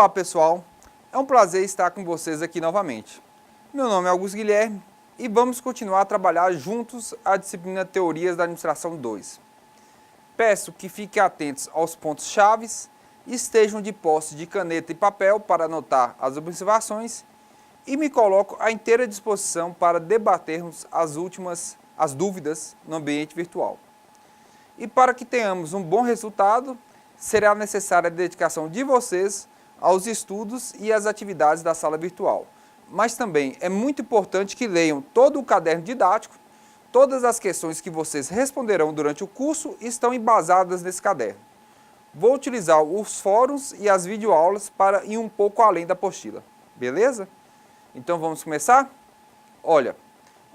Olá pessoal, é um prazer estar com vocês aqui novamente. Meu nome é Augusto Guilherme e vamos continuar a trabalhar juntos a disciplina Teorias da Administração 2. Peço que fiquem atentos aos pontos chaves, estejam de posse de caneta e papel para anotar as observações e me coloco à inteira disposição para debatermos as dúvidas no ambiente virtual. E para que tenhamos um bom resultado, será necessária a dedicação de vocês aos estudos e às atividades da sala virtual. Mas também é muito importante que leiam todo o caderno didático. Todas as questões que vocês responderão durante o curso estão embasadas nesse caderno. Vou utilizar os fóruns e as videoaulas para ir um pouco além da apostila. Beleza? Então vamos começar? Olha,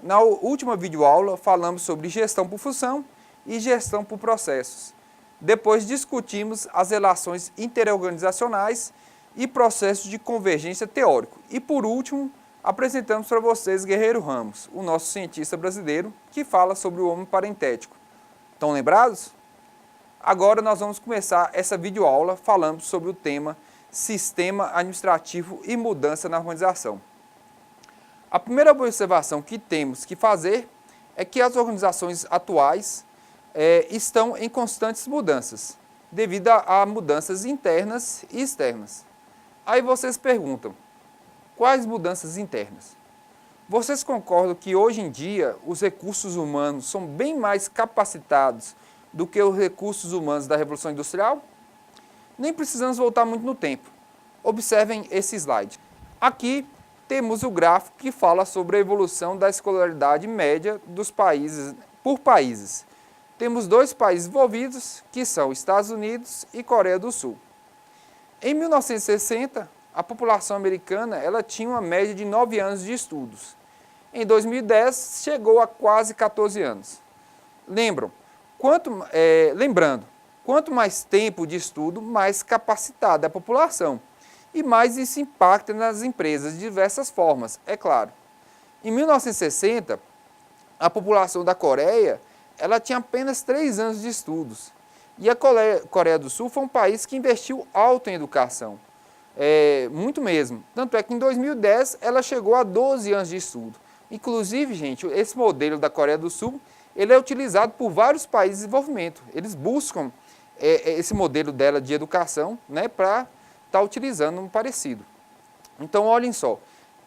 na última videoaula falamos sobre gestão por função e gestão por processos. Depois discutimos as relações interorganizacionais e processos de convergência teórico. E por último, apresentamos para vocês Guerreiro Ramos, o nosso cientista brasileiro, que fala sobre o homem parentético. Estão lembrados? Agora nós vamos começar essa videoaula falando sobre o tema Sistema Administrativo e Mudança na Organização. A primeira observação que temos que fazer é que as organizações atuais estão em constantes mudanças, devido a mudanças internas e externas. Aí vocês perguntam, quais mudanças internas? Vocês concordam que hoje em dia os recursos humanos são bem mais capacitados do que os recursos humanos da Revolução Industrial? Nem precisamos voltar muito no tempo. Observem esse slide. Aqui temos o gráfico que fala sobre a evolução da escolaridade média dos países por países. Temos dois países envolvidos, que são Estados Unidos e Coreia do Sul. Em 1960, a população americana tinha uma média de 9 anos de estudos. Em 2010, chegou a quase 14 anos. Lembrando, quanto mais tempo de estudo, mais capacitada é a população. E mais isso impacta nas empresas de diversas formas, é claro. Em 1960, a população da Coreia tinha apenas 3 anos de estudos. E a Coreia do Sul foi um país que investiu alto em educação. Muito mesmo. Tanto é que em 2010 ela chegou a 12 anos de estudo. Inclusive, gente, esse modelo da Coreia do Sul, ele é utilizado por vários países de desenvolvimento. Eles buscam esse modelo dela de educação, né, para estar utilizando um parecido. Então, olhem só,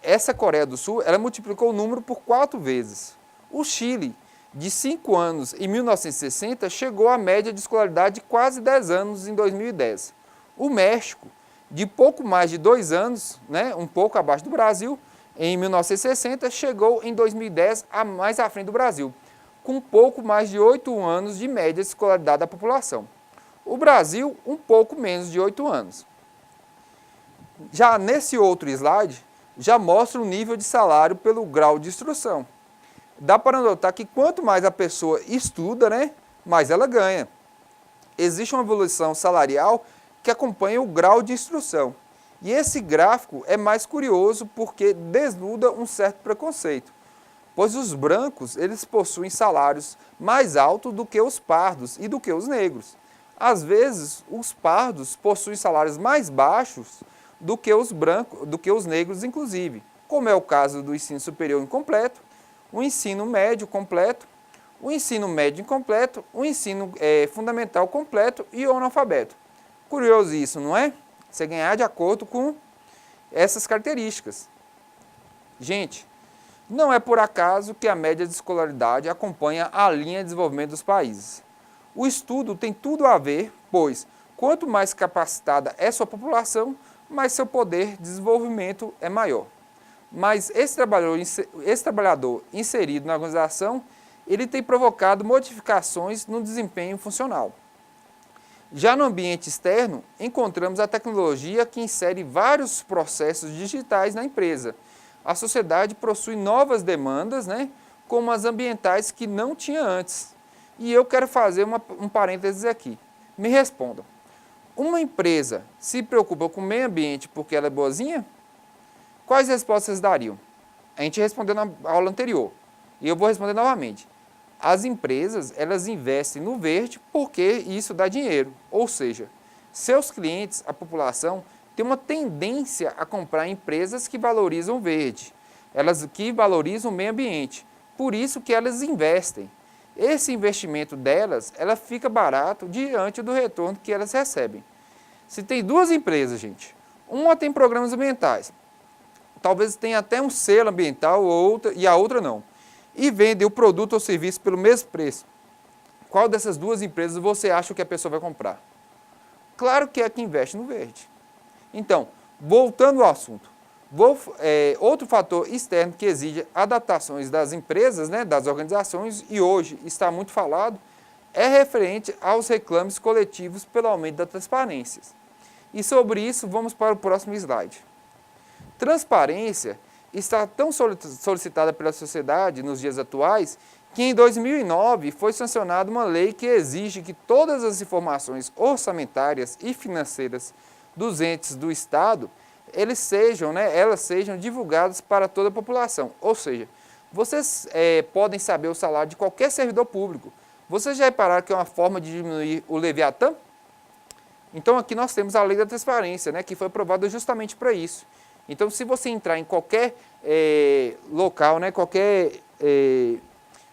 essa Coreia do Sul, ela multiplicou o número por 4 vezes. O Chile, de 5 anos em 1960, chegou à média de escolaridade de quase 10 anos em 2010. O México, de pouco mais de 2 anos, né, um pouco abaixo do Brasil, em 1960, chegou em 2010 mais à frente do Brasil, com pouco mais de 8 anos de média de escolaridade da população. O Brasil, um pouco menos de 8 anos. Já nesse outro slide, já mostra o nível de salário pelo grau de instrução. Dá para notar que quanto mais a pessoa estuda, né, mais ela ganha. Existe uma evolução salarial que acompanha o grau de instrução. E esse gráfico é mais curioso porque desnuda um certo preconceito, pois os brancos eles possuem salários mais altos do que os pardos e do que os negros. Às vezes, os pardos possuem salários mais baixos do que os brancos, do que os negros, inclusive, como é o caso do ensino superior incompleto, o ensino médio completo, o ensino médio incompleto, o ensino fundamental completo e o analfabeto. Curioso isso, não é? Você ganhar de acordo com essas características. Gente, não é por acaso que a média de escolaridade acompanha a linha de desenvolvimento dos países. O estudo tem tudo a ver, pois quanto mais capacitada é sua população, mais seu poder de desenvolvimento é maior. Mas esse trabalhador inserido na organização, ele tem provocado modificações no desempenho funcional. Já no ambiente externo, encontramos a tecnologia que insere vários processos digitais na empresa. A sociedade possui novas demandas, né, como as ambientais que não tinha antes. E eu quero fazer um parênteses aqui. Me respondam. Uma empresa se preocupa com o meio ambiente porque ela é boazinha? Quais respostas vocês dariam? A gente respondeu na aula anterior, e eu vou responder novamente. As empresas, elas investem no verde porque isso dá dinheiro, ou seja, seus clientes, a população, tem uma tendência a comprar empresas que valorizam o verde, elas que valorizam o meio ambiente. Por isso que elas investem. Esse investimento delas, ela fica barato diante do retorno que elas recebem. Se tem duas empresas, gente, uma tem programas ambientais, talvez tenha até um selo ambiental e a outra não, e vende o produto ou serviço pelo mesmo preço, qual dessas duas empresas você acha que a pessoa vai comprar? Claro que é a que investe no verde. Então, voltando ao assunto, outro fator externo que exige adaptações das empresas, né, das organizações, e hoje está muito falado, é referente aos reclames coletivos pelo aumento da transparência. E sobre isso, vamos para o próximo slide. Transparência está tão solicitada pela sociedade nos dias atuais que em 2009 foi sancionada uma lei que exige que todas as informações orçamentárias e financeiras dos entes do Estado elas sejam divulgadas para toda a população. Ou seja, vocês podem saber o salário de qualquer servidor público. Vocês já repararam que é uma forma de diminuir o Leviatã? Então aqui nós temos a lei da transparência, né, que foi aprovada justamente para isso. Então se você entrar em qualquer local, né, qualquer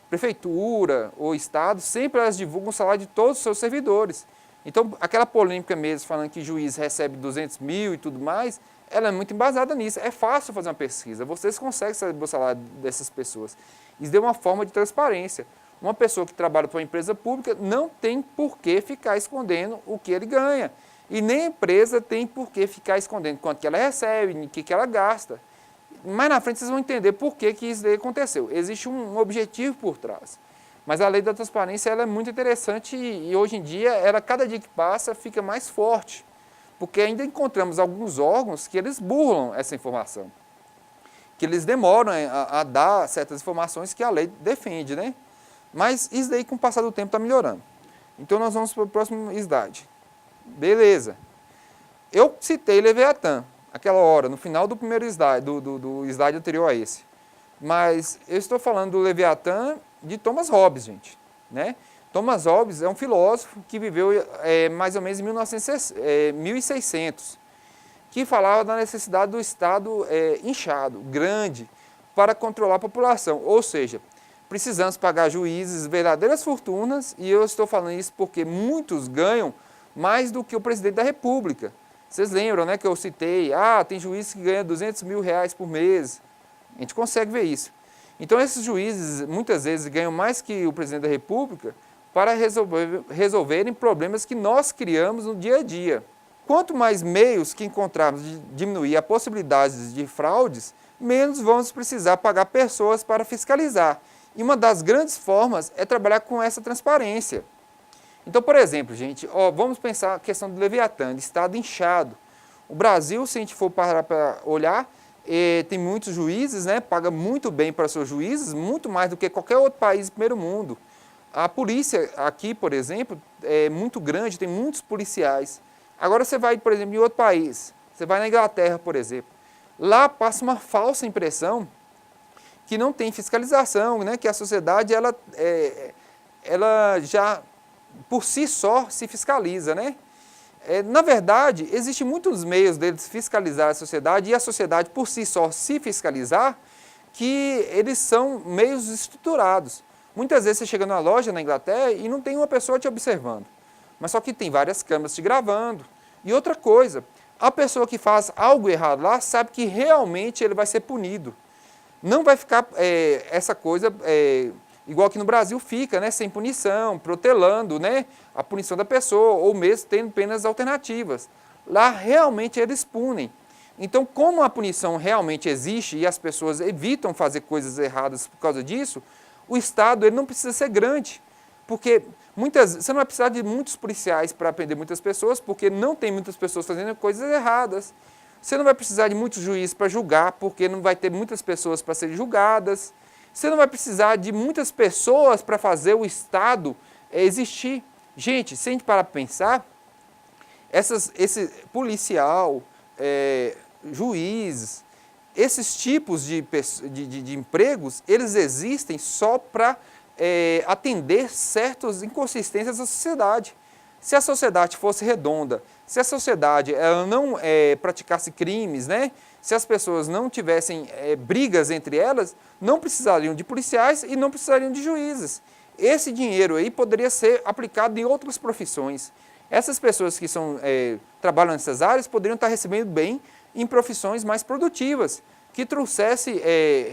prefeitura ou estado, sempre elas divulgam o salário de todos os seus servidores. Então aquela polêmica mesmo, falando que juiz recebe 200 mil e tudo mais, ela é muito embasada nisso. É fácil fazer uma pesquisa, vocês conseguem saber o salário dessas pessoas. Isso deu uma forma de transparência. Uma pessoa que trabalha para uma empresa pública não tem por que ficar escondendo o que ele ganha. E nem a empresa tem por que ficar escondendo quanto que ela recebe, o que ela gasta. Mais na frente vocês vão entender por que isso daí aconteceu. Existe um objetivo por trás. Mas a lei da transparência ela é muito interessante e hoje em dia, cada dia que passa, fica mais forte. Porque ainda encontramos alguns órgãos que eles burlam essa informação. Que eles demoram a dar certas informações que a lei defende, né? Mas isso daí, com o passar do tempo, está melhorando. Então, nós vamos para o próximo slide. Beleza. Eu citei Leviatã, aquela hora, no final do primeiro slide, do slide anterior a esse. Mas eu estou falando do Leviatã de Thomas Hobbes, gente. Né? Thomas Hobbes é um filósofo que viveu mais ou menos em 1600, que falava da necessidade do Estado inchado, grande, para controlar a população. Ou seja, precisamos pagar juízes verdadeiras fortunas, e eu estou falando isso porque muitos ganham mais do que o presidente da República. Vocês lembram, né, que eu citei, tem juiz que ganha 200 mil reais por mês. A gente consegue ver isso. Então, esses juízes, muitas vezes, ganham mais que o presidente da República para resolverem problemas que nós criamos no dia a dia. Quanto mais meios que encontrarmos de diminuir a possibilidade de fraudes, menos vamos precisar pagar pessoas para fiscalizar. E uma das grandes formas é trabalhar com essa transparência. Então, por exemplo, gente, vamos pensar a questão do Leviatã, de Estado inchado. O Brasil, se a gente for parar para olhar, tem muitos juízes, né, paga muito bem para seus juízes, muito mais do que qualquer outro país do primeiro mundo. A polícia aqui, por exemplo, é muito grande, tem muitos policiais. Agora você vai, por exemplo, em outro país, você vai na Inglaterra, por exemplo. Lá passa uma falsa impressão que não tem fiscalização, né, que a sociedade ela já por si só se fiscaliza, né? Na verdade, existem muitos meios deles fiscalizar a sociedade e a sociedade por si só se fiscalizar, que eles são meios estruturados. Muitas vezes você chega numa loja na Inglaterra e não tem uma pessoa te observando, mas só que tem várias câmeras te gravando. E outra coisa, a pessoa que faz algo errado lá sabe que realmente ele vai ser punido. Não vai ficar essa coisa igual que no Brasil fica, né, sem punição, protelando, né, a punição da pessoa, ou mesmo tendo penas alternativas. Lá realmente eles punem. Então, como a punição realmente existe e as pessoas evitam fazer coisas erradas por causa disso, o Estado ele não precisa ser grande. Porque você não vai precisar de muitos policiais para prender muitas pessoas, porque não tem muitas pessoas fazendo coisas erradas. Você não vai precisar de muitos juízes para julgar, porque não vai ter muitas pessoas para serem julgadas. Você não vai precisar de muitas pessoas para fazer o Estado existir. Gente, se a gente parar para pensar, esse policial, juiz, esses tipos de empregos, eles existem só para atender certas inconsistências da sociedade. Se a sociedade fosse redonda, se a sociedade ela não praticasse crimes, né? Se as pessoas não tivessem brigas entre elas, não precisariam de policiais e não precisariam de juízes. Esse dinheiro aí poderia ser aplicado em outras profissões. Essas pessoas que trabalham nessas áreas poderiam estar recebendo bem em profissões mais produtivas, que trouxesse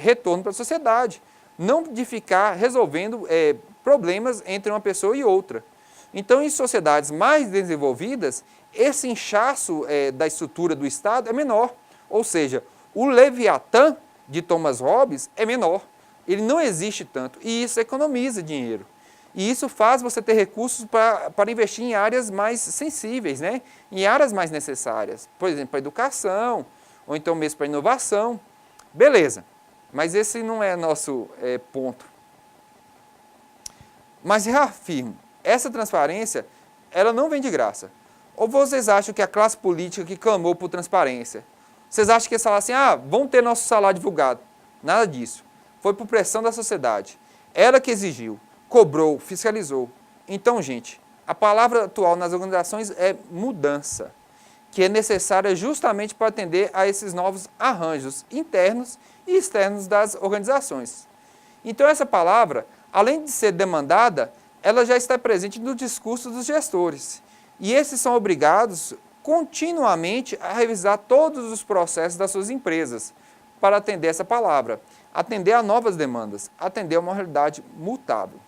retorno para a sociedade, não de ficar resolvendo problemas entre uma pessoa e outra. Então, em sociedades mais desenvolvidas, esse inchaço da estrutura do Estado é menor. Ou seja, o Leviatã de Thomas Hobbes é menor. Ele não existe tanto. E isso economiza dinheiro. E isso faz você ter recursos para investir em áreas mais sensíveis, né? Em áreas mais necessárias. Por exemplo, para a educação, ou então mesmo para a inovação. Beleza. Mas esse não é nosso ponto. Mas reafirmo, essa transparência, ela não vem de graça. Ou vocês acham que a classe política que clamou por transparência, vocês acham que eles falaram assim, vamos ter nosso salário divulgado? Nada disso. Foi por pressão da sociedade. Ela que exigiu, cobrou, fiscalizou. Então, gente, a palavra atual nas organizações é mudança, que é necessária justamente para atender a esses novos arranjos internos e externos das organizações. Então, essa palavra, além de ser demandada, ela já está presente no discurso dos gestores. E esses são obrigados continuamente a revisar todos os processos das suas empresas para atender essa palavra, atender a novas demandas, atender a uma realidade mutável.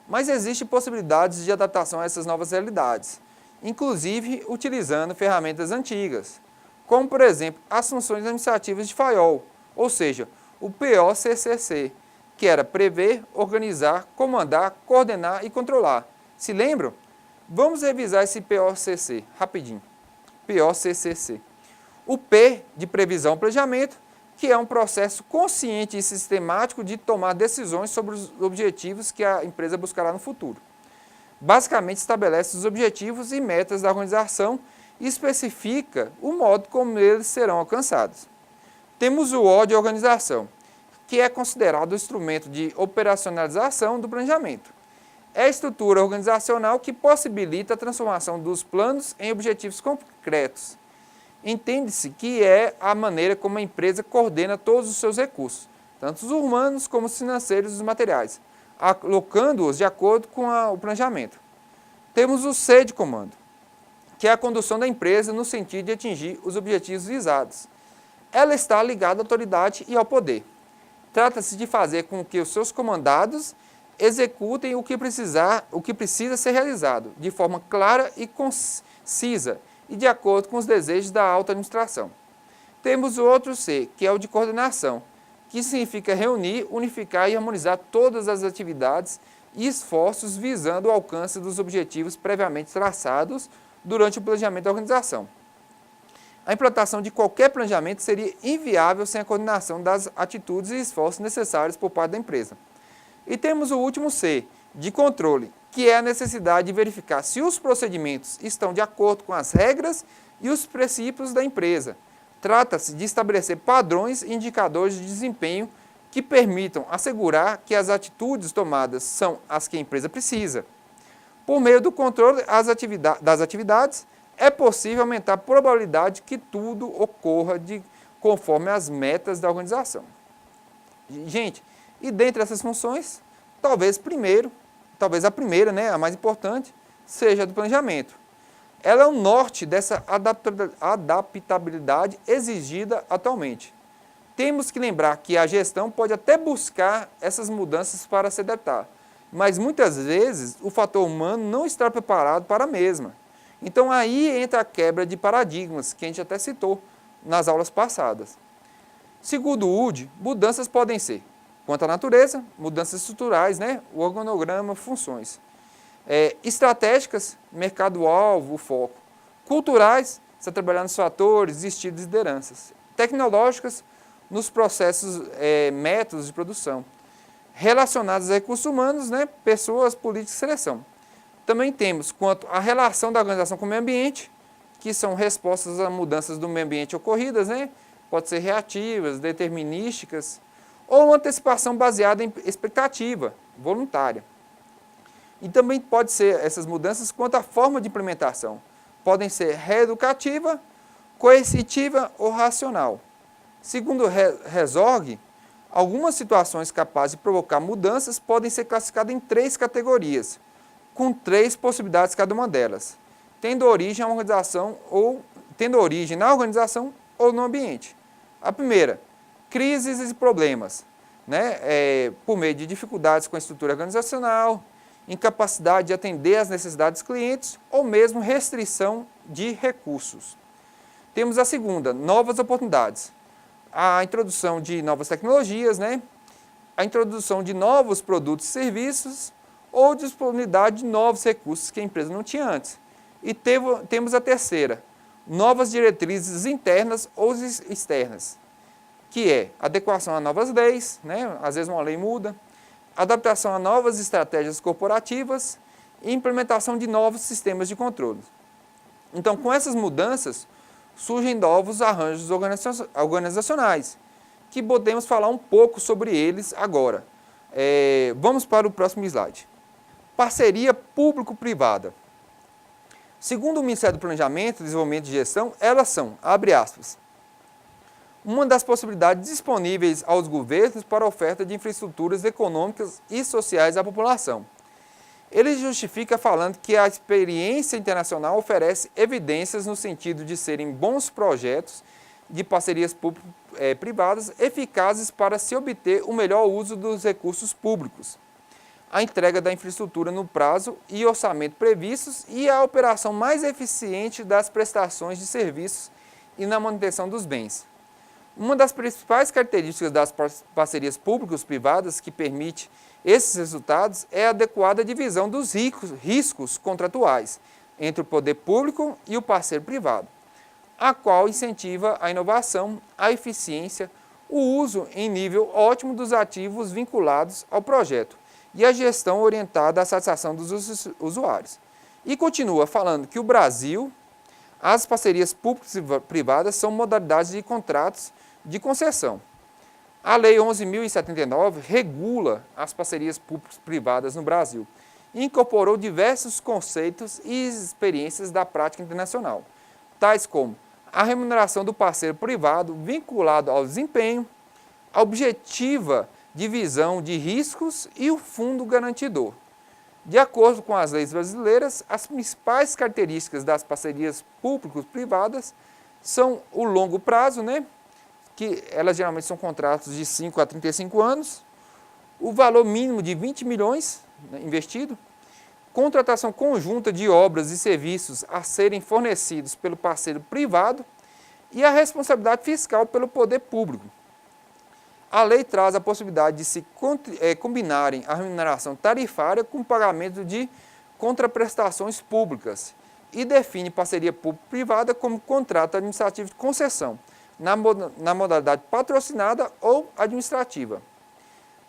Mas existem possibilidades de adaptação a essas novas realidades, inclusive utilizando ferramentas antigas, como, por exemplo, as funções administrativas de FAIOL, ou seja, o POCCC, que era prever, organizar, comandar, coordenar e controlar. Se lembram? Vamos revisar esse POCC rapidinho. POCCC. O P de previsão e planejamento, que é um processo consciente e sistemático de tomar decisões sobre os objetivos que a empresa buscará no futuro. Basicamente estabelece os objetivos e metas da organização e especifica o modo como eles serão alcançados. Temos o O de organização, que é considerado o instrumento de operacionalização do planejamento. É a estrutura organizacional que possibilita a transformação dos planos em objetivos concretos. Entende-se que é a maneira como a empresa coordena todos os seus recursos, tanto os humanos como os financeiros e os materiais, alocando-os de acordo com o planejamento. Temos o C de comando, que é a condução da empresa no sentido de atingir os objetivos visados. Ela está ligada à autoridade e ao poder. Trata-se de fazer com que os seus comandados executem o que precisa ser realizado, de forma clara e concisa, e de acordo com os desejos da alta administração. Temos o outro C, que é o de coordenação, que significa reunir, unificar e harmonizar todas as atividades e esforços visando o alcance dos objetivos previamente traçados durante o planejamento da organização. A implantação de qualquer planejamento seria inviável sem a coordenação das atitudes e esforços necessários por parte da empresa. E temos o último C, de controle, que é a necessidade de verificar se os procedimentos estão de acordo com as regras e os princípios da empresa. Trata-se de estabelecer padrões e indicadores de desempenho que permitam assegurar que as atitudes tomadas são as que a empresa precisa. Por meio do controle das atividades, é possível aumentar a probabilidade que tudo ocorra conforme as metas da organização. Gente, e dentre essas funções, talvez a primeira, né, a mais importante, seja a do planejamento. Ela é o norte dessa adaptabilidade exigida atualmente. Temos que lembrar que a gestão pode até buscar essas mudanças para se adaptar, mas muitas vezes o fator humano não está preparado para a mesma. Então aí entra a quebra de paradigmas, que a gente até citou nas aulas passadas. Segundo o UD, mudanças podem ser, quanto à natureza, mudanças estruturais, né? O organograma, funções. Estratégicas, mercado-alvo, foco. Culturais, você trabalhar nos fatores, estilos e lideranças. Tecnológicas, nos processos, métodos de produção. Relacionadas a recursos humanos, né? Pessoas, políticas e seleção. Também temos quanto à relação da organização com o meio ambiente, que são respostas a mudanças do meio ambiente ocorridas, né? Pode ser reativas, determinísticas, ou uma antecipação baseada em expectativa, voluntária. E também pode ser essas mudanças quanto à forma de implementação. Podem ser reeducativa, coercitiva ou racional. Segundo Herzog, algumas situações capazes de provocar mudanças podem ser classificadas em 3 categorias, com 3 possibilidades cada uma delas, tendo origem na organização ou no ambiente. A primeira, crises e problemas, por meio de dificuldades com a estrutura organizacional, incapacidade de atender às necessidades dos clientes ou mesmo restrição de recursos. Temos a segunda, novas oportunidades. A introdução de novas tecnologias, a introdução de novos produtos e serviços ou disponibilidade de novos recursos que a empresa não tinha antes. E temos a terceira, novas diretrizes internas ou externas, que é adequação a novas leis, às vezes uma lei muda, adaptação a novas estratégias corporativas e implementação de novos sistemas de controle. Então, com essas mudanças, surgem novos arranjos organizacionais, que podemos falar um pouco sobre eles agora. Vamos para o próximo slide. Parceria público-privada. Segundo o Ministério do Planejamento, Desenvolvimento e Gestão, elas são, abre aspas, uma das possibilidades disponíveis aos governos para a oferta de infraestruturas econômicas e sociais à população. Ele justifica falando que a experiência internacional oferece evidências no sentido de serem bons projetos de parcerias público-privadas eficazes para se obter o melhor uso dos recursos públicos, a entrega da infraestrutura no prazo e orçamento previstos e a operação mais eficiente das prestações de serviços e na manutenção dos bens. Uma das principais características das parcerias públicas-privadas que permite esses resultados é a adequada divisão dos riscos contratuais entre o poder público e o parceiro privado, a qual incentiva a inovação, a eficiência, o uso em nível ótimo dos ativos vinculados ao projeto e a gestão orientada à satisfação dos usuários. E continua falando que o Brasil, as parcerias públicas e privadas são modalidades de contratos de concessão. A Lei 11.079 regula as parcerias públicas-privadas no Brasil e incorporou diversos conceitos e experiências da prática internacional, tais como a remuneração do parceiro privado vinculado ao desempenho, a objetiva divisão de riscos e o fundo garantidor. De acordo com as leis brasileiras, as principais características das parcerias público-privadas são o longo prazo, que elas geralmente são contratos de 5 a 35 anos, o valor mínimo de 20 milhões investido, contratação conjunta de obras e serviços a serem fornecidos pelo parceiro privado e a responsabilidade fiscal pelo poder público. A lei traz a possibilidade de se combinarem a remuneração tarifária com o pagamento de contraprestações públicas e define parceria público-privada como contrato administrativo de concessão, na modalidade patrocinada ou administrativa.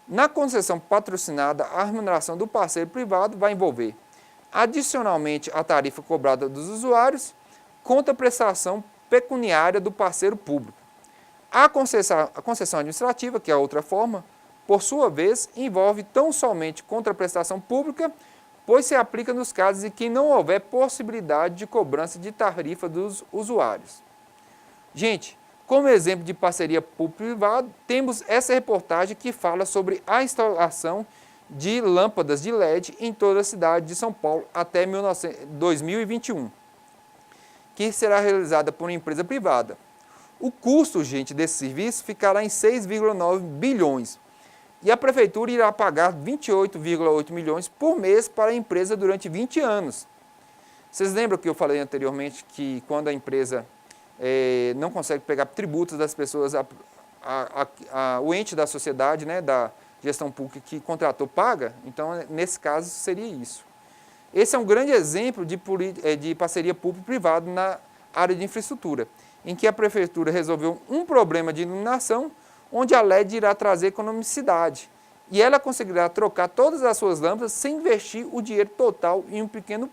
Na concessão patrocinada, a remuneração do parceiro privado vai envolver, adicionalmente à tarifa cobrada dos usuários, contraprestação pecuniária do parceiro público. A concessão administrativa, que é a outra forma, por sua vez, envolve tão somente contraprestação pública, pois se aplica nos casos em que não houver possibilidade de cobrança de tarifa dos usuários. Gente, como exemplo de parceria público-privada, temos essa reportagem que fala sobre a instalação de lâmpadas de LED em toda a cidade de São Paulo até 2021, que será realizada por uma empresa privada. O custo, gente, desse serviço ficará em 6,9 bilhões e a prefeitura irá pagar 28,8 milhões por mês para a empresa durante 20 anos. Vocês lembram que eu falei anteriormente que quando a empresa não consegue pegar tributos das pessoas, o ente da sociedade, da gestão pública que contratou paga? Então, nesse caso, seria isso. Esse é um grande exemplo de parceria público-privada na área de infraestrutura, em que a prefeitura resolveu um problema de iluminação, onde a LED irá trazer economicidade, e ela conseguirá trocar todas as suas lâmpadas sem investir o dinheiro total em um pequeno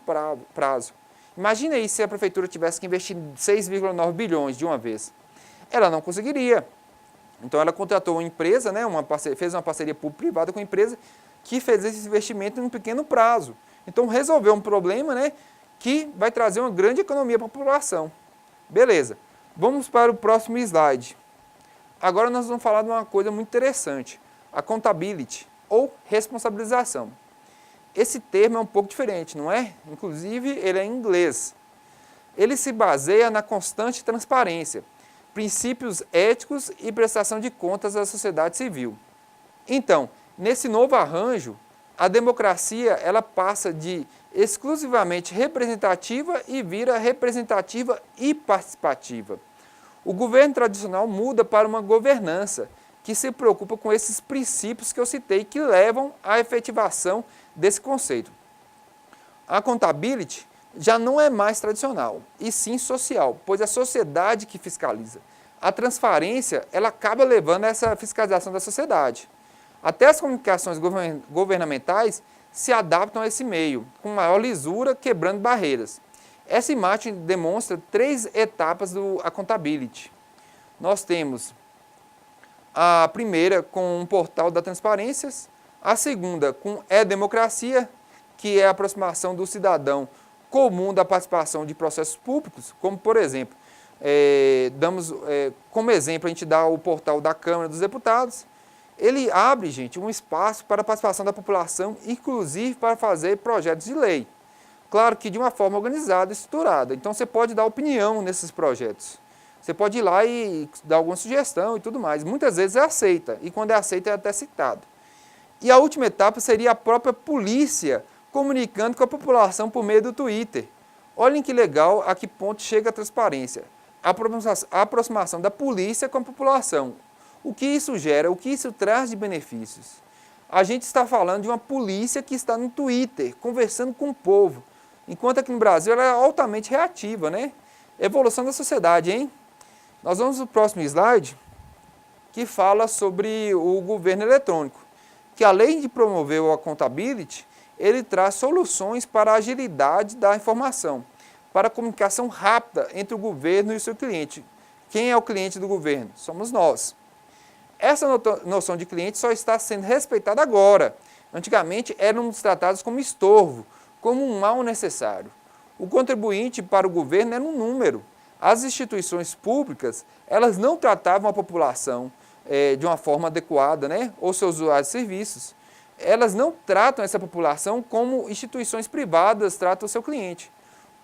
prazo. Imagina aí se a prefeitura tivesse que investir 6,9 bilhões de uma vez. Ela não conseguiria. Então ela contratou uma empresa, fez uma parceria público-privada com a empresa que fez esse investimento em um pequeno prazo. Então, resolver um problema, né, que vai trazer uma grande economia para a população. Beleza, vamos para o próximo slide. Agora nós vamos falar de uma coisa muito interessante, accountability, ou responsabilização. Esse termo é um pouco diferente, não é? Inclusive, ele é em inglês. Ele se baseia na constante transparência, princípios éticos e prestação de contas à sociedade civil. Então, nesse novo arranjo, a democracia ela passa de exclusivamente representativa e vira representativa e participativa. O governo tradicional muda para uma governança que se preocupa com esses princípios que eu citei, que levam à efetivação desse conceito. A accountability já não é mais tradicional, e sim social, pois é a sociedade que fiscaliza. A transparência ela acaba levando a essa fiscalização da sociedade. Até as comunicações governamentais se adaptam a esse meio, com maior lisura, quebrando barreiras. Essa imagem demonstra 3 etapas do accountability. Nós temos a primeira com um portal da transparência, a segunda com e-democracia, que é a aproximação do cidadão comum da participação de processos públicos, como por exemplo, como exemplo a gente dá o portal da Câmara dos Deputados. Ele abre, gente, um espaço para a participação da população, inclusive para fazer projetos de lei. Claro que de uma forma organizada e estruturada. Então você pode dar opinião nesses projetos. Você pode ir lá e dar alguma sugestão e tudo mais. Muitas vezes é aceita, e quando é aceita é até citado. E a última etapa seria a própria polícia comunicando com a população por meio do Twitter. Olhem que legal a que ponto chega a transparência. A aproximação da polícia com a população. O que isso gera? O que isso traz de benefícios? A gente está falando de uma polícia que está no Twitter, conversando com o povo. Enquanto aqui no Brasil ela é altamente reativa, né? Evolução da sociedade, hein? Nós vamos no próximo slide, que fala sobre o governo eletrônico, que além de promover o accountability, ele traz soluções para a agilidade da informação, para a comunicação rápida entre o governo e o seu cliente. Quem é o cliente do governo? Somos nós. Essa noção de cliente só está sendo respeitada agora. Antigamente éramos tratados como estorvo, como um mal necessário. O contribuinte para o governo era um número. As instituições públicas, elas não tratavam a população de uma forma adequada, né? Ou seus usuários de serviços. Elas não tratam essa população como instituições privadas tratam o seu cliente.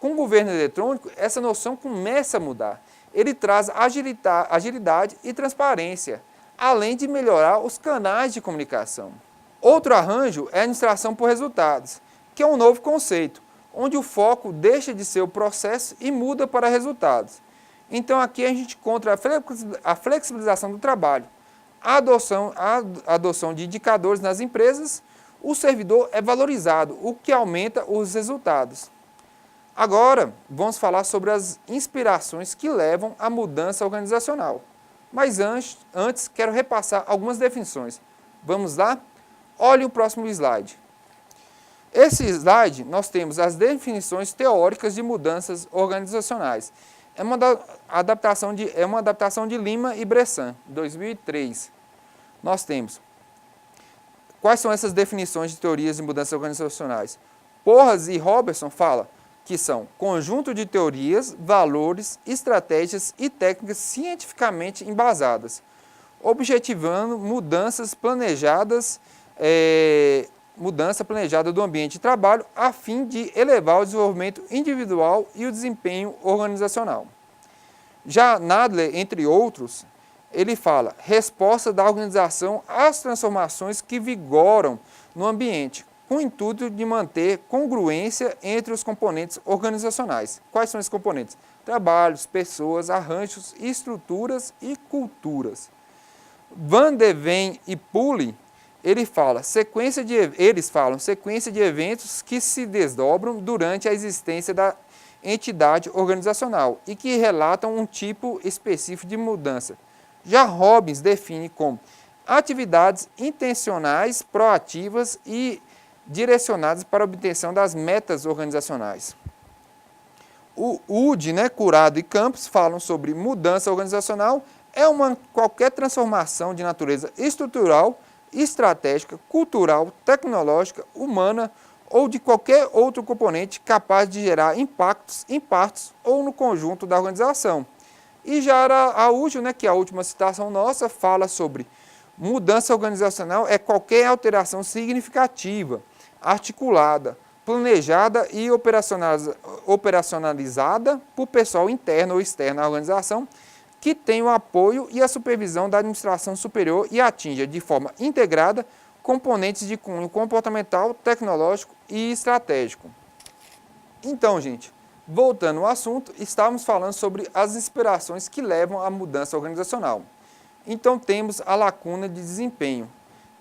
Com o governo eletrônico, essa noção começa a mudar. Ele traz agilidade e transparência, além de melhorar os canais de comunicação. Outro arranjo é a administração por resultados, que é um novo conceito, onde o foco deixa de ser o processo e muda para resultados. Então aqui a gente encontra a flexibilização do trabalho, a adoção de indicadores nas empresas, o servidor é valorizado, o que aumenta os resultados. Agora, vamos falar sobre as inspirações que levam à mudança organizacional. Mas antes quero repassar algumas definições. Vamos lá? Olhe o próximo slide. Esse slide, nós temos as definições teóricas de mudanças organizacionais. É uma adaptação de Lima e Bressan, 2003. Nós temos. Quais são essas definições de teorias de mudanças organizacionais? Porras e Robertson falam que são conjunto de teorias, valores, estratégias e técnicas cientificamente embasadas, objetivando mudança planejada do ambiente de trabalho a fim de elevar o desenvolvimento individual e o desempenho organizacional. Já Nadler, entre outros, ele fala resposta da organização às transformações que vigoram no ambiente, com o intuito de manter congruência entre os componentes organizacionais. Quais são esses componentes? Trabalhos, pessoas, arranjos, estruturas e culturas. Van de Ven e Pulley, eles falam sequência de eventos que se desdobram durante a existência da entidade organizacional e que relatam um tipo específico de mudança. Já Robbins define como atividades intencionais, proativas e direcionadas para a obtenção das metas organizacionais. O Wood, Curado e Campos falam sobre mudança organizacional qualquer transformação de natureza estrutural, estratégica, cultural, tecnológica, humana ou de qualquer outro componente capaz de gerar impactos em partes ou no conjunto da organização. E já a última, né, que é a última citação nossa, fala sobre mudança organizacional é qualquer alteração significativa, articulada, planejada e operacionalizada por pessoal interno ou externo à organização, que tem o apoio e a supervisão da administração superior e atinja de forma integrada componentes de cunho comportamental, tecnológico e estratégico. Então, gente, voltando ao assunto, estávamos falando sobre as inspirações que levam à mudança organizacional. Então, temos a lacuna de desempenho,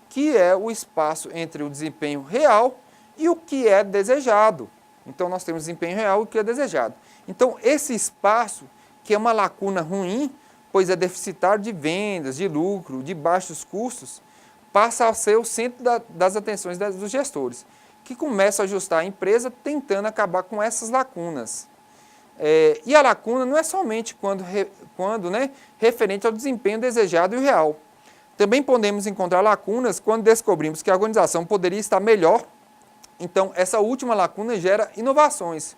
que é o espaço entre o desempenho real e o que é desejado. Então, nós temos desempenho real e o que é desejado. Então, esse espaço, que é uma lacuna ruim, pois é deficitário de vendas, de lucro, de baixos custos, passa a ser o centro das atenções dos gestores, que começam a ajustar a empresa tentando acabar com essas lacunas. E a lacuna não é somente quando referente ao desempenho desejado e o real. Também podemos encontrar lacunas quando descobrimos que a organização poderia estar melhor. Então, essa última lacuna gera inovações,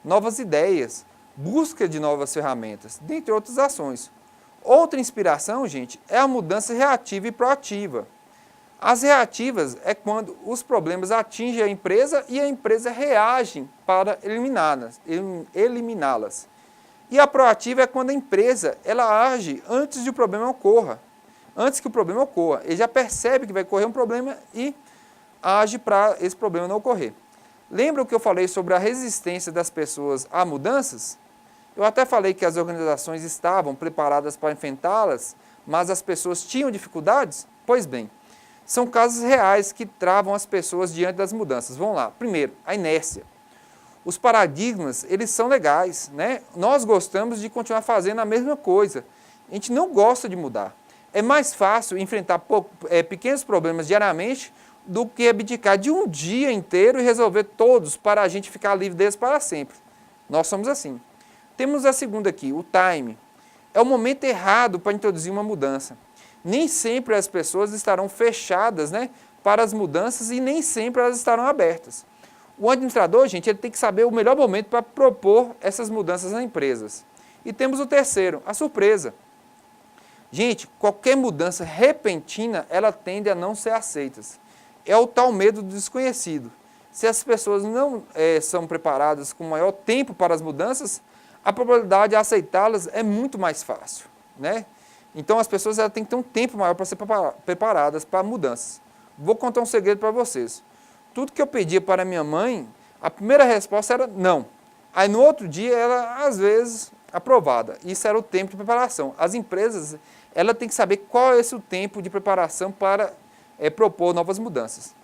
novas ideias, busca de novas ferramentas, dentre outras ações. Outra inspiração, gente, é a mudança reativa e proativa. As reativas é quando os problemas atingem a empresa e a empresa reage para eliminá-las. E a proativa é quando a empresa ela age antes que o problema ocorra. Ele já percebe que vai ocorrer um problema e age para esse problema não ocorrer. Lembra o que eu falei sobre a resistência das pessoas a mudanças? Eu até falei que as organizações estavam preparadas para enfrentá-las, mas as pessoas tinham dificuldades? Pois bem, são casos reais que travam as pessoas diante das mudanças. Vamos lá. Primeiro, a inércia. Os paradigmas, eles são legais, né? Nós gostamos de continuar fazendo a mesma coisa. A gente não gosta de mudar. É mais fácil enfrentar pequenos problemas diariamente do que abdicar de um dia inteiro e resolver todos para a gente ficar livre deles para sempre. Nós somos assim. Temos a segunda aqui, o time. É o momento errado para introduzir uma mudança. Nem sempre as pessoas estarão fechadas, né, para as mudanças e nem sempre elas estarão abertas. O administrador, gente, ele tem que saber o melhor momento para propor essas mudanças nas empresas. E temos o terceiro, a surpresa. Gente, qualquer mudança repentina, ela tende a não ser aceita. É o tal medo do desconhecido. Se as pessoas não são preparadas com maior tempo para as mudanças, a probabilidade de aceitá-las é muito mais fácil, né? Então, as pessoas têm que ter um tempo maior para ser preparadas para mudanças. Vou contar um segredo para vocês. Tudo que eu pedia para minha mãe, a primeira resposta era não. Aí, no outro dia, ela, às vezes, aprovada. Isso era o tempo de preparação. As empresas, ela tem que saber qual é esse tempo de preparação para propor novas mudanças.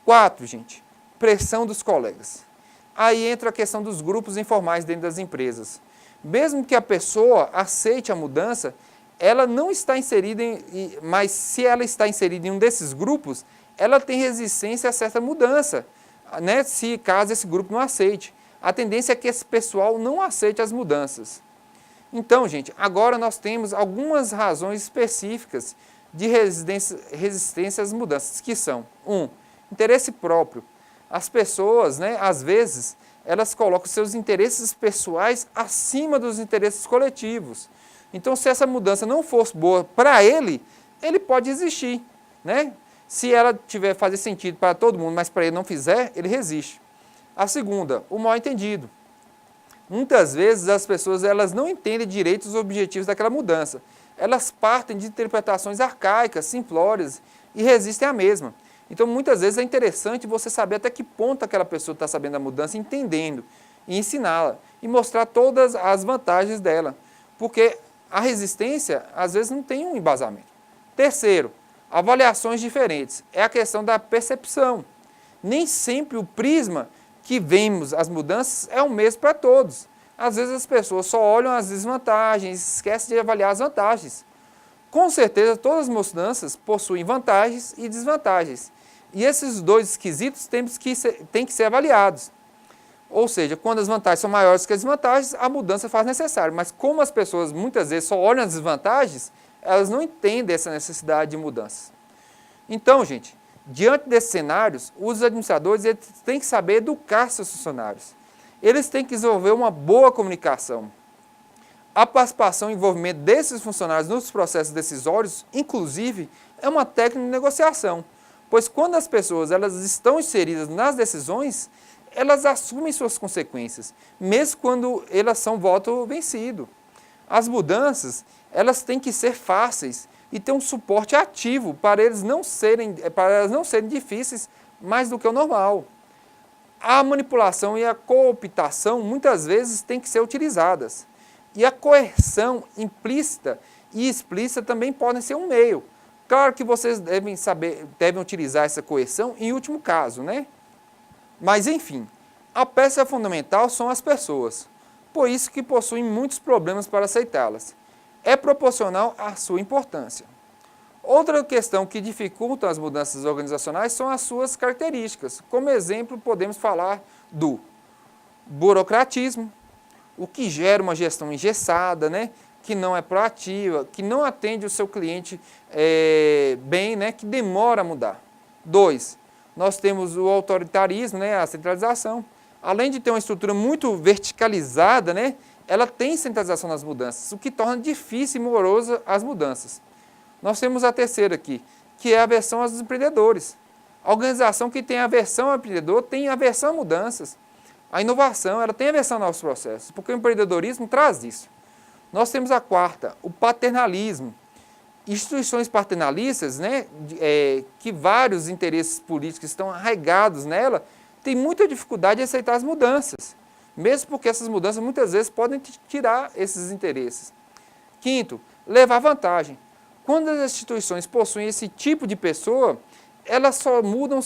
4, gente, pressão dos colegas. Aí entra a questão dos grupos informais dentro das empresas. Mesmo que a pessoa aceite a mudança, ela não está inserida mas se ela está inserida em um desses grupos, ela tem resistência a certa mudança, né? Caso esse grupo não aceite. A tendência é que esse pessoal não aceite as mudanças. Então, gente, agora nós temos algumas razões específicas de resistência às mudanças, que são, 1, interesse próprio. As pessoas, né, às vezes, elas colocam seus interesses pessoais acima dos interesses coletivos. Então, se essa mudança não fosse boa para ele pode resistir, né? Se ela fazer sentido para todo mundo, mas para ele não fizer, ele resiste. A segunda, o mal entendido. Muitas vezes as pessoas elas não entendem direito os objetivos daquela mudança. Elas partem de interpretações arcaicas, simplórias e resistem à mesma. Então, muitas vezes é interessante você saber até que ponto aquela pessoa está sabendo da mudança, entendendo, e ensiná-la, e mostrar todas as vantagens dela. Porque a resistência, às vezes, não tem um embasamento. Terceiro, avaliações diferentes. É a questão da percepção. Nem sempre o prisma que vemos as mudanças é o mesmo para todos. Às vezes as pessoas só olham as desvantagens, esquecem de avaliar as vantagens. Com certeza, todas as mudanças possuem vantagens e desvantagens. E esses dois quesitos têm que ser avaliados. Ou seja, quando as vantagens são maiores que as desvantagens, a mudança faz necessário. Mas como as pessoas muitas vezes só olham as desvantagens, elas não entendem essa necessidade de mudança. Então, gente, Diante desses cenários, os administradores eles têm que saber educar seus funcionários. Eles têm que desenvolver uma boa comunicação. A participação e envolvimento desses funcionários nos processos decisórios, inclusive, é uma técnica de negociação, pois quando as pessoas elas estão inseridas nas decisões, elas assumem suas consequências, mesmo quando elas são voto vencido. As mudanças, elas têm que ser fáceis e ter um suporte ativo para elas não serem difíceis mais do que o normal. A manipulação e a cooptação muitas vezes têm que ser utilizadas. E a coerção implícita e explícita também podem ser um meio. Claro que vocês devem utilizar essa coerção em último caso, né? Mas, enfim, a peça fundamental são as pessoas, por isso que possuem muitos problemas para aceitá-las. É proporcional à sua importância. Outra questão que dificulta as mudanças organizacionais são as suas características. Como exemplo, podemos falar do burocratismo, o que gera uma gestão engessada, né? Que não é proativa, que não atende o seu cliente bem, né? Que demora a mudar. 2. Nós temos o autoritarismo, né? A centralização. Além de ter uma estrutura muito verticalizada, né? Ela tem centralização nas mudanças, o que torna difícil e morosa as mudanças. Nós temos a terceira aqui, que é a aversão aos empreendedores. A organização que tem aversão ao empreendedor tem aversão a mudanças. A inovação, ela tem aversão aos processos, porque o empreendedorismo traz isso. Nós temos a quarta, o paternalismo. Instituições paternalistas, né, que vários interesses políticos estão arraigados nela, têm muita dificuldade de aceitar as mudanças, mesmo porque essas mudanças muitas vezes podem tirar esses interesses. Quinto, levar vantagem. Quando as instituições possuem esse tipo de pessoa, elas só mudam,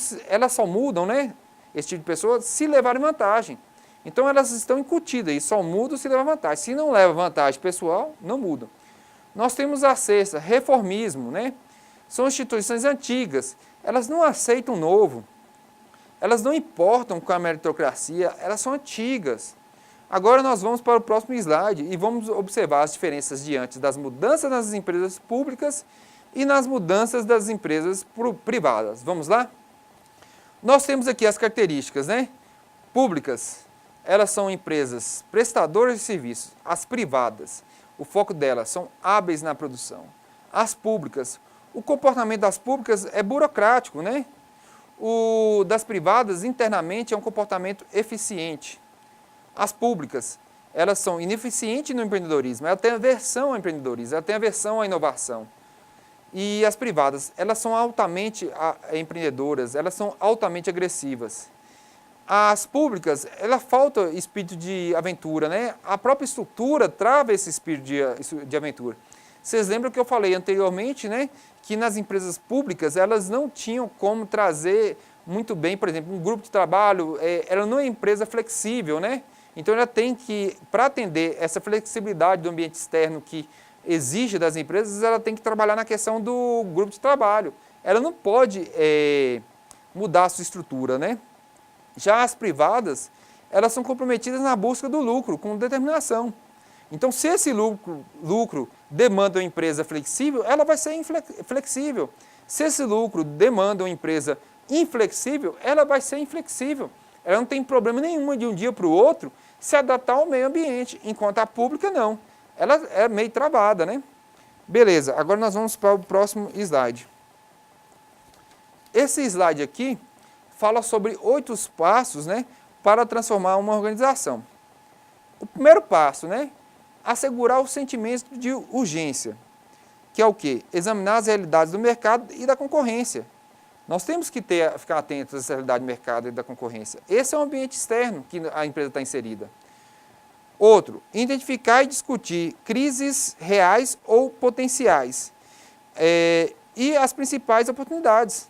né, esse tipo de pessoa se levarem vantagem. Então elas estão incutidas e só mudam se levar vantagem. Se não leva vantagem pessoal, não mudam. Nós temos a sexta, reformismo, né? São instituições antigas, elas não aceitam o novo, elas não importam com a meritocracia, elas são antigas. Agora nós vamos para o próximo slide e vamos observar as diferenças diante das mudanças nas empresas públicas e nas mudanças das empresas privadas. Vamos lá? Nós temos aqui as características, né? Públicas, elas são empresas prestadoras de serviços. As privadas, o foco delas são hábeis na produção. As públicas, o comportamento das públicas é burocrático, né? O das privadas, internamente, é um comportamento eficiente. As públicas, elas são ineficientes no empreendedorismo, ela tem aversão ao empreendedorismo, ela tem aversão à inovação. E as privadas, elas são altamente empreendedoras, elas são altamente agressivas. As públicas, ela falta espírito de aventura, né? A própria estrutura trava esse espírito de aventura. Vocês lembram que eu falei anteriormente, né? Que nas empresas públicas, elas não tinham como trazer muito bem, por exemplo, um grupo de trabalho, ela não é empresa flexível, né? Então ela tem que, para atender essa flexibilidade do ambiente externo que exige das empresas, ela tem que trabalhar na questão do grupo de trabalho. Ela não pode mudar a sua estrutura, né? Já as privadas, elas são comprometidas na busca do lucro, com determinação. Então, se esse lucro demanda uma empresa flexível, ela vai ser flexível. Se esse lucro demanda uma empresa inflexível, ela vai ser inflexível. Ela não tem problema nenhum de um dia para o outro se adaptar ao meio ambiente, enquanto a pública não. Ela é meio travada, né? Beleza, agora nós vamos para o próximo slide. Esse slide aqui fala sobre 8 passos, né, para transformar uma organização. O primeiro passo, né, assegurar o sentimento de urgência, que é o quê? Examinar as realidades do mercado e da concorrência. Nós temos que ficar atentos a essa realidade do mercado e da concorrência. Esse é o ambiente externo que a empresa está inserida. Outro, identificar e discutir crises reais ou potenciais e as principais oportunidades.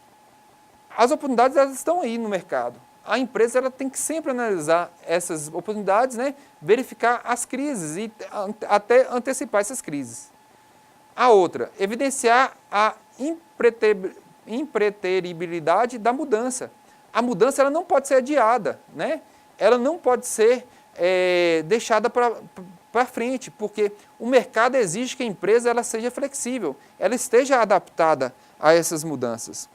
As oportunidades elas estão aí no mercado. A empresa ela tem que sempre analisar essas oportunidades, né? Verificar as crises e até antecipar essas crises. A outra, evidenciar a impreteribilidade da mudança. A mudança ela não pode ser adiada, né? Ela não pode ser deixada para frente, porque o mercado exige que a empresa ela seja flexível, ela esteja adaptada a essas mudanças.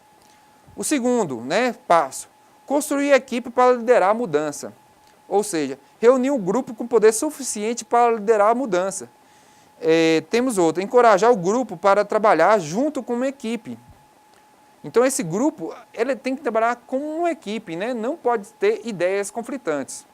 O segundo, né, passo, construir equipe para liderar a mudança. Ou seja, reunir um grupo com poder suficiente para liderar a mudança. Temos outro, encorajar o grupo para trabalhar junto com uma equipe. Então esse grupo ele tem que trabalhar como uma equipe, né? Não pode ter ideias conflitantes.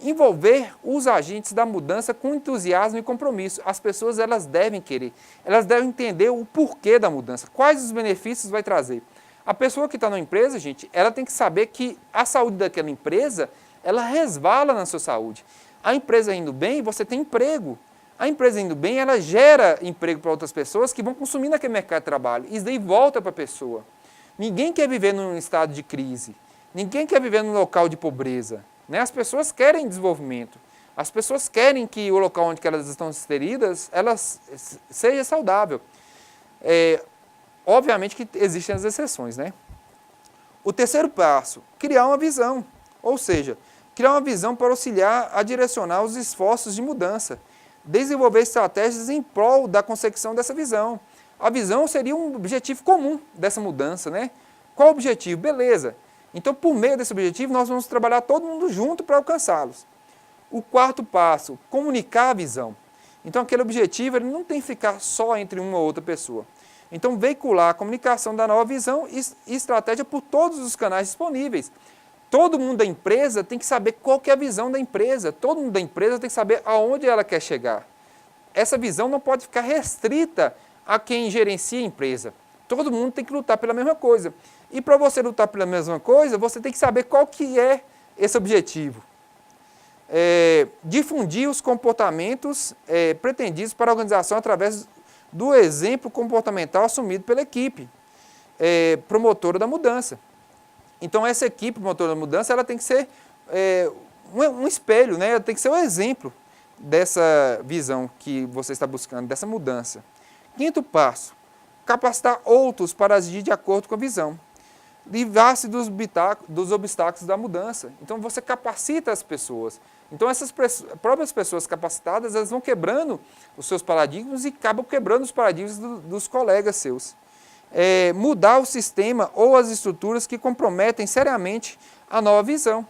Envolver os agentes da mudança com entusiasmo e compromisso. As pessoas elas devem querer, elas devem entender o porquê da mudança, quais os benefícios vai trazer. A pessoa que está na empresa, gente, ela tem que saber que a saúde daquela empresa, ela resvala na sua saúde. A empresa indo bem, você tem emprego. A empresa indo bem, ela gera emprego para outras pessoas que vão consumir naquele mercado de trabalho. Isso daí volta para a pessoa. Ninguém quer viver num estado de crise. Ninguém quer viver num local de pobreza. Né? As pessoas querem desenvolvimento. As pessoas querem que o local onde elas estão inseridas, elas seja saudável. Obviamente que existem as exceções, né? O terceiro passo, criar uma visão. Ou seja, criar uma visão para auxiliar a direcionar os esforços de mudança. Desenvolver estratégias em prol da consecução dessa visão. A visão seria um objetivo comum dessa mudança, né? Qual o objetivo? Beleza. Então, por meio desse objetivo, nós vamos trabalhar todo mundo junto para alcançá-los. O quarto passo, comunicar a visão. Então, aquele objetivo ele não tem que ficar só entre uma ou outra pessoa. Então, veicular a comunicação da nova visão e estratégia por todos os canais disponíveis. Todo mundo da empresa tem que saber qual que é a visão da empresa. Todo mundo da empresa tem que saber aonde ela quer chegar. Essa visão não pode ficar restrita a quem gerencia a empresa. Todo mundo tem que lutar pela mesma coisa. E para você lutar pela mesma coisa, você tem que saber qual que é esse objetivo. Difundir os comportamentos pretendidos para a organização através do exemplo comportamental assumido pela equipe promotora da mudança. Então, essa equipe promotora da mudança ela tem que ser um espelho, né? Ela tem que ser um exemplo dessa visão que você está buscando, dessa mudança. Quinto passo, capacitar outros para agir de acordo com a visão. Livrar-se dos obstáculos da mudança. Então, você capacita as pessoas. Então, essas próprias pessoas capacitadas, elas vão quebrando os seus paradigmas e acabam quebrando os paradigmas dos colegas seus. Mudar o sistema ou as estruturas que comprometem seriamente a nova visão.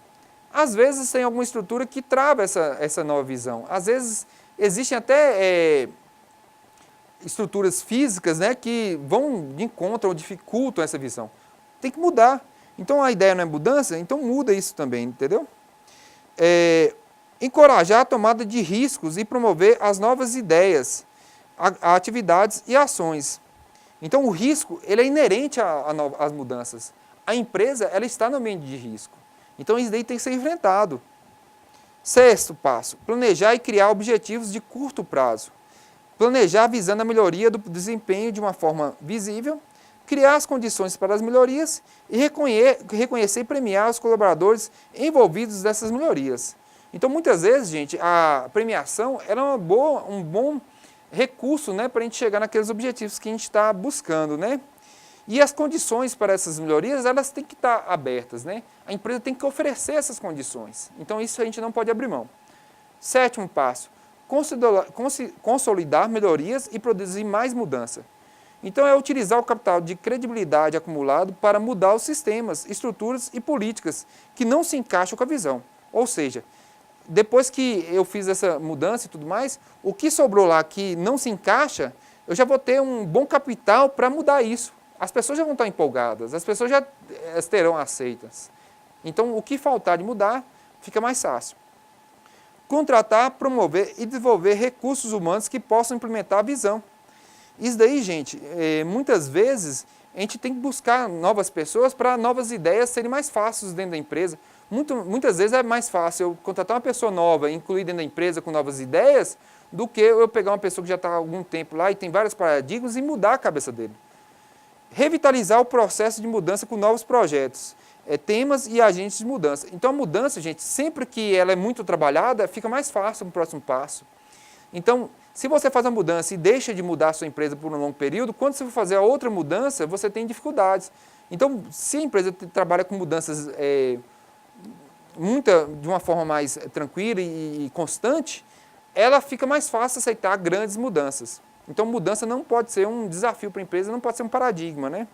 Às vezes, tem alguma estrutura que trava essa nova visão. Às vezes, existem até estruturas físicas, né, que vão de encontro ou dificultam essa visão. Tem que mudar. Então, a ideia não é mudança, então muda isso também, entendeu? Encorajar a tomada de riscos e promover as novas ideias, atividades e ações. Então, o risco ele é inerente às mudanças. A empresa ela está no ambiente de risco. Então, isso daí tem que ser enfrentado. Sexto passo, planejar e criar objetivos de curto prazo. Planejar visando a melhoria do desempenho de uma forma visível, criar as condições para as melhorias e reconhecer e premiar os colaboradores envolvidos nessas melhorias. Então, muitas vezes, gente, a premiação ela é um bom recurso, né, para a gente chegar naqueles objetivos que a gente está buscando, né? E as condições para essas melhorias, elas têm que estar abertas, né? A empresa tem que oferecer essas condições. Então, isso a gente não pode abrir mão. Sétimo passo, consolidar melhorias e produzir mais mudança. Então, é utilizar o capital de credibilidade acumulado para mudar os sistemas, estruturas e políticas que não se encaixam com a visão. Ou seja, depois que eu fiz essa mudança e tudo mais, o que sobrou lá que não se encaixa, eu já vou ter um bom capital para mudar isso. As pessoas já vão estar empolgadas, as pessoas já terão aceitas. Então, o que faltar de mudar, fica mais fácil. Contratar, promover e desenvolver recursos humanos que possam implementar a visão. Isso daí, gente, muitas vezes a gente tem que buscar novas pessoas para novas ideias serem mais fáceis dentro da empresa. Muitas vezes é mais fácil eu contratar uma pessoa nova e incluir dentro da empresa com novas ideias do que eu pegar uma pessoa que já está há algum tempo lá e tem vários paradigmas e mudar a cabeça dele. Revitalizar o processo de mudança com novos projetos, temas e agentes de mudança. Então, a mudança, gente, sempre que ela é muito trabalhada, fica mais fácil no próximo passo. Então, se você faz uma mudança e deixa de mudar a sua empresa por um longo período, quando você for fazer a outra mudança, você tem dificuldades. Então, se a empresa trabalha com mudanças de uma forma mais tranquila e constante, ela fica mais fácil aceitar grandes mudanças. Então, mudança não pode ser um desafio para a empresa, não pode ser um paradigma, né?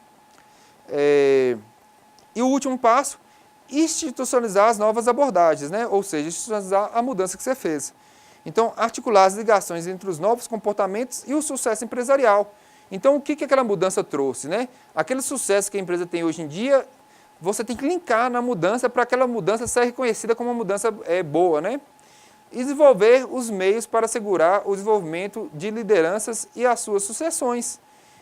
E o último passo, institucionalizar as novas abordagens, né? Ou seja, institucionalizar a mudança que você fez. Então, articular as ligações entre os novos comportamentos e o sucesso empresarial. Então, o que aquela mudança trouxe, né? Aquele sucesso que a empresa tem hoje em dia, você tem que linkar na mudança para aquela mudança ser reconhecida como uma mudança boa, né? E desenvolver os meios para assegurar o desenvolvimento de lideranças e as suas sucessões.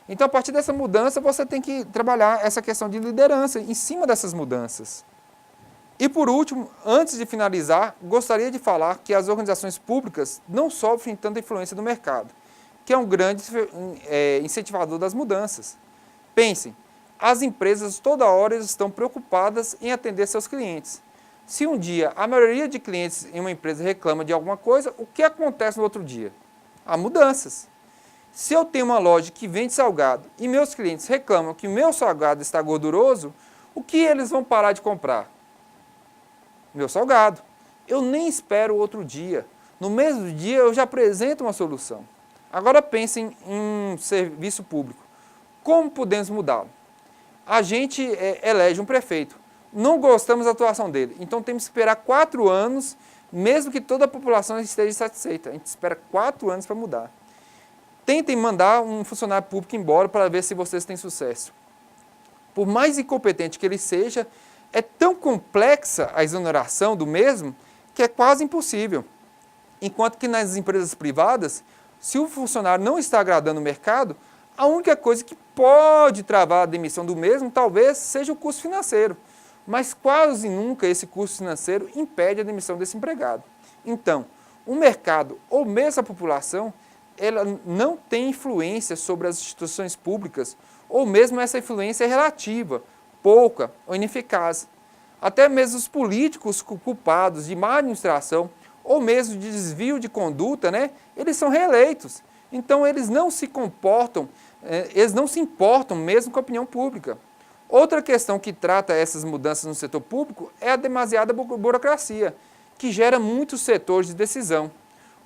Então, a partir dessa mudança, você tem que trabalhar essa questão de liderança em cima dessas mudanças. E por último, antes de finalizar, gostaria de falar que as organizações públicas não sofrem tanta influência do mercado, que é um grande incentivador das mudanças. Pensem, as empresas toda hora estão preocupadas em atender seus clientes. Se um dia a maioria de clientes em uma empresa reclama de alguma coisa, o que acontece no outro dia? Há mudanças. Se eu tenho uma loja que vende salgado e meus clientes reclamam que o meu salgado está gorduroso, o que eles vão parar de comprar? Meu salgado. Eu nem espero outro dia. No mesmo dia eu já apresento uma solução. Agora pensem em um serviço público. Como podemos mudá-lo? A gente elege um prefeito. Não gostamos da atuação dele. Então temos que esperar 4 anos, mesmo que toda a população esteja satisfeita. A gente espera 4 anos para mudar. Tentem mandar um funcionário público embora para ver se vocês têm sucesso. Por mais incompetente que ele seja, é tão complexa a exoneração do mesmo que é quase impossível. Enquanto que nas empresas privadas, se o funcionário não está agradando o mercado, a única coisa que pode travar a demissão do mesmo talvez seja o custo financeiro. Mas quase nunca esse custo financeiro impede a demissão desse empregado. Então, o mercado ou mesmo a população, ela não tem influência sobre as instituições públicas, ou mesmo essa influência é relativa, pouca ou ineficaz. Até mesmo os políticos culpados de má administração ou mesmo de desvio de conduta, né, eles são reeleitos. Então eles não se comportam, eles não se importam mesmo com a opinião pública. Outra questão que trata essas mudanças no setor público é a demasiada burocracia, que gera muitos setores de decisão.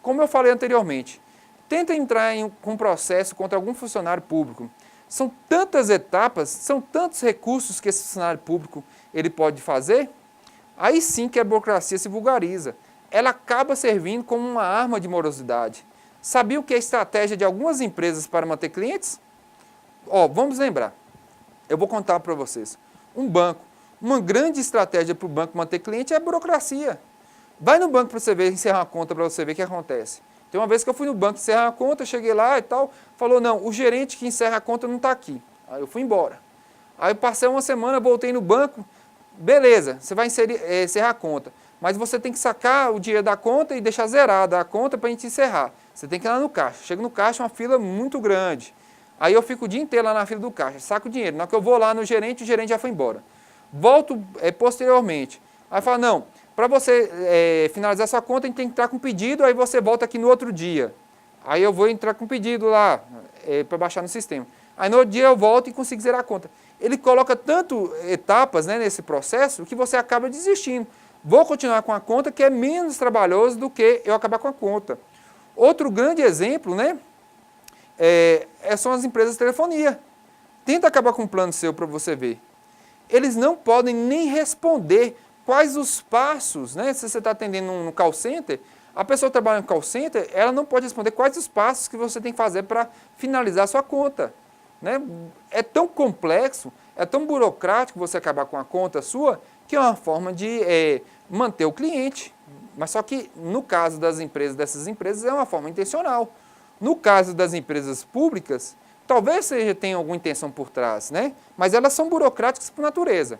Como eu falei anteriormente, tenta entrar com um processo contra algum funcionário público. São tantas etapas, são tantos recursos que esse funcionário público ele pode fazer, aí sim que a burocracia se vulgariza. Ela acaba servindo como uma arma de morosidade. Sabia o que é a estratégia de algumas empresas para manter clientes? Vamos lembrar. Eu vou contar para vocês. Um banco, uma grande estratégia para o banco manter cliente é a burocracia. Vai no banco para você ver, encerrar uma conta para você ver o que acontece. Tem uma vez que eu fui no banco encerrar a conta, cheguei lá e tal, falou, não, o gerente que encerra a conta não está aqui. Aí eu fui embora. Aí passei uma semana, voltei no banco, beleza, você vai encerrar a conta, mas você tem que sacar o dinheiro da conta e deixar zerada a conta para a gente encerrar. Você tem que ir lá no caixa. Chego no caixa, uma fila muito grande. Aí eu fico o dia inteiro lá na fila do caixa, saco o dinheiro. Na hora que eu vou lá no gerente, o gerente já foi embora. Volto posteriormente. Aí fala, não, para você finalizar sua conta, a gente tem que entrar com pedido, aí você volta aqui no outro dia. Aí eu vou entrar com pedido lá, para baixar no sistema. Aí no outro dia eu volto e consigo zerar a conta. Ele coloca tanto etapas, né, nesse processo que você acaba desistindo. Vou continuar com a conta que é menos trabalhoso do que eu acabar com a conta. Outro grande exemplo, né, são as empresas de telefonia. Tenta acabar com um plano seu para você ver. Eles não podem nem responder quais os passos, né? Se você está atendendo no call center, a pessoa que trabalha no call center, ela não pode responder quais os passos que você tem que fazer para finalizar a sua conta. Né? É tão complexo, é tão burocrático você acabar com a conta sua, que é uma forma de manter o cliente. Mas só que no caso das empresas, dessas empresas, é uma forma intencional. No caso das empresas públicas, talvez tenha alguma intenção por trás, né? Mas elas são burocráticas por natureza.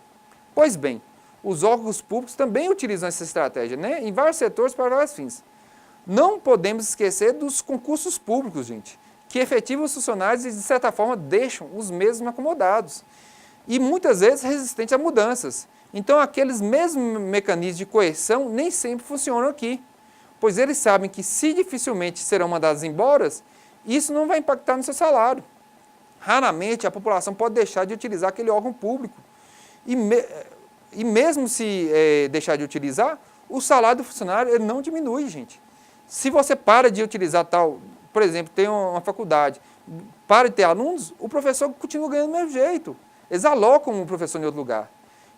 Pois bem, os órgãos públicos também utilizam essa estratégia, né? Em vários setores para vários fins. Não podemos esquecer dos concursos públicos, gente, que efetivam os funcionários e, de certa forma, deixam os mesmos acomodados. E muitas vezes resistentes a mudanças. Então, aqueles mesmos mecanismos de coerção nem sempre funcionam aqui, pois eles sabem que, se dificilmente serão mandados embora, isso não vai impactar no seu salário. Raramente a população pode deixar de utilizar aquele órgão público. E mesmo se deixar de utilizar, o salário do funcionário ele não diminui, gente. Se você para de utilizar tal, por exemplo, tem uma faculdade, para de ter alunos, o professor continua ganhando do mesmo jeito. Eles alocam o professor em outro lugar.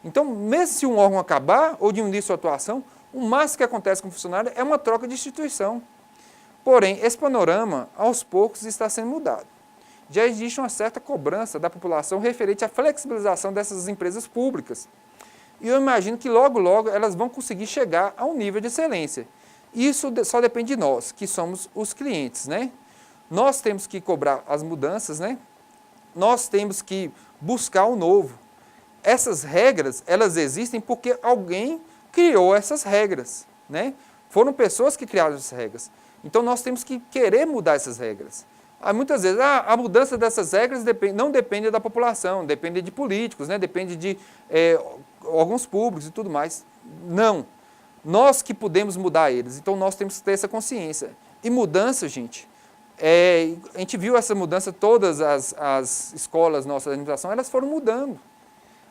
Então, mesmo se um órgão acabar ou diminuir sua atuação, o máximo que acontece com o funcionário é uma troca de instituição. Porém, esse panorama, aos poucos, está sendo mudado. Já existe uma certa cobrança da população referente à flexibilização dessas empresas públicas. E eu imagino que logo, logo, elas vão conseguir chegar a um nível de excelência. Isso só depende de nós, que somos os clientes, né? Nós temos que cobrar as mudanças, né? Nós temos que buscar o novo. Essas regras, elas existem porque alguém criou essas regras, né? Foram pessoas que criaram essas regras. Então, nós temos que querer mudar essas regras. Muitas vezes, a mudança dessas regras não depende da população, depende de políticos, né? Depende de órgãos públicos e tudo mais. Não. Nós que podemos mudar eles. Então, nós temos que ter essa consciência. E mudança, gente, a gente viu essa mudança, todas as escolas nossas da administração, elas foram mudando.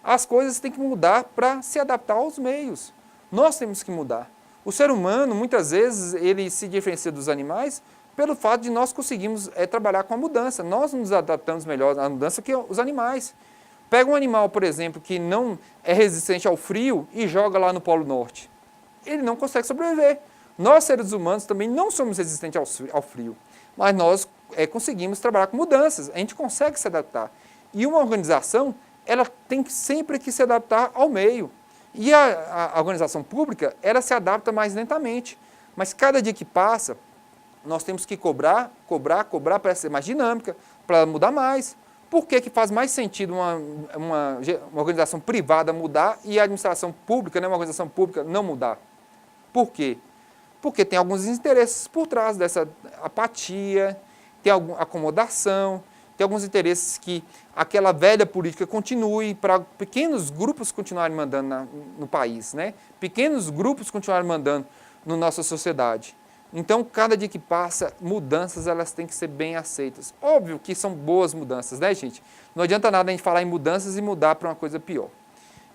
As coisas têm que mudar para se adaptar aos meios. Nós temos que mudar. O ser humano, muitas vezes, ele se diferencia dos animais pelo fato de nós conseguirmos trabalhar com a mudança. Nós nos adaptamos melhor à mudança que os animais. Pega um animal, por exemplo, que não é resistente ao frio e joga lá no Polo Norte. Ele não consegue sobreviver. Nós, seres humanos, também não somos resistentes ao frio, mas nós conseguimos trabalhar com mudanças, a gente consegue se adaptar. E uma organização, ela tem sempre que se adaptar ao meio. E a organização pública, ela se adapta mais lentamente. Mas cada dia que passa, nós temos que cobrar para ser mais dinâmica, para mudar mais. Por que faz mais sentido uma organização privada mudar e a administração pública, né, uma organização pública, não mudar? Por quê? Porque tem alguns interesses por trás dessa apatia, tem alguma acomodação, tem alguns interesses que aquela velha política continue para pequenos grupos continuarem mandando no país, né? Pequenos grupos continuarem mandando na nossa sociedade. Então, cada dia que passa, mudanças elas têm que ser bem aceitas. Óbvio que são boas mudanças, né, gente? Não adianta nada a gente falar em mudanças e mudar para uma coisa pior.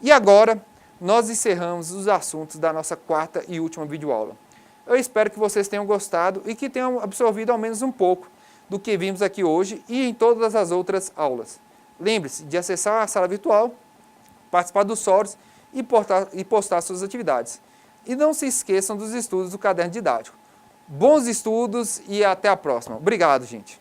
E agora, nós encerramos os assuntos da nossa quarta e última videoaula. Eu espero que vocês tenham gostado e que tenham absorvido ao menos um pouco do que vimos aqui hoje e em todas as outras aulas. Lembre-se de acessar a sala virtual, participar dos fóruns e postar suas atividades. E não se esqueçam dos estudos do caderno didático. Bons estudos e até a próxima. Obrigado, gente.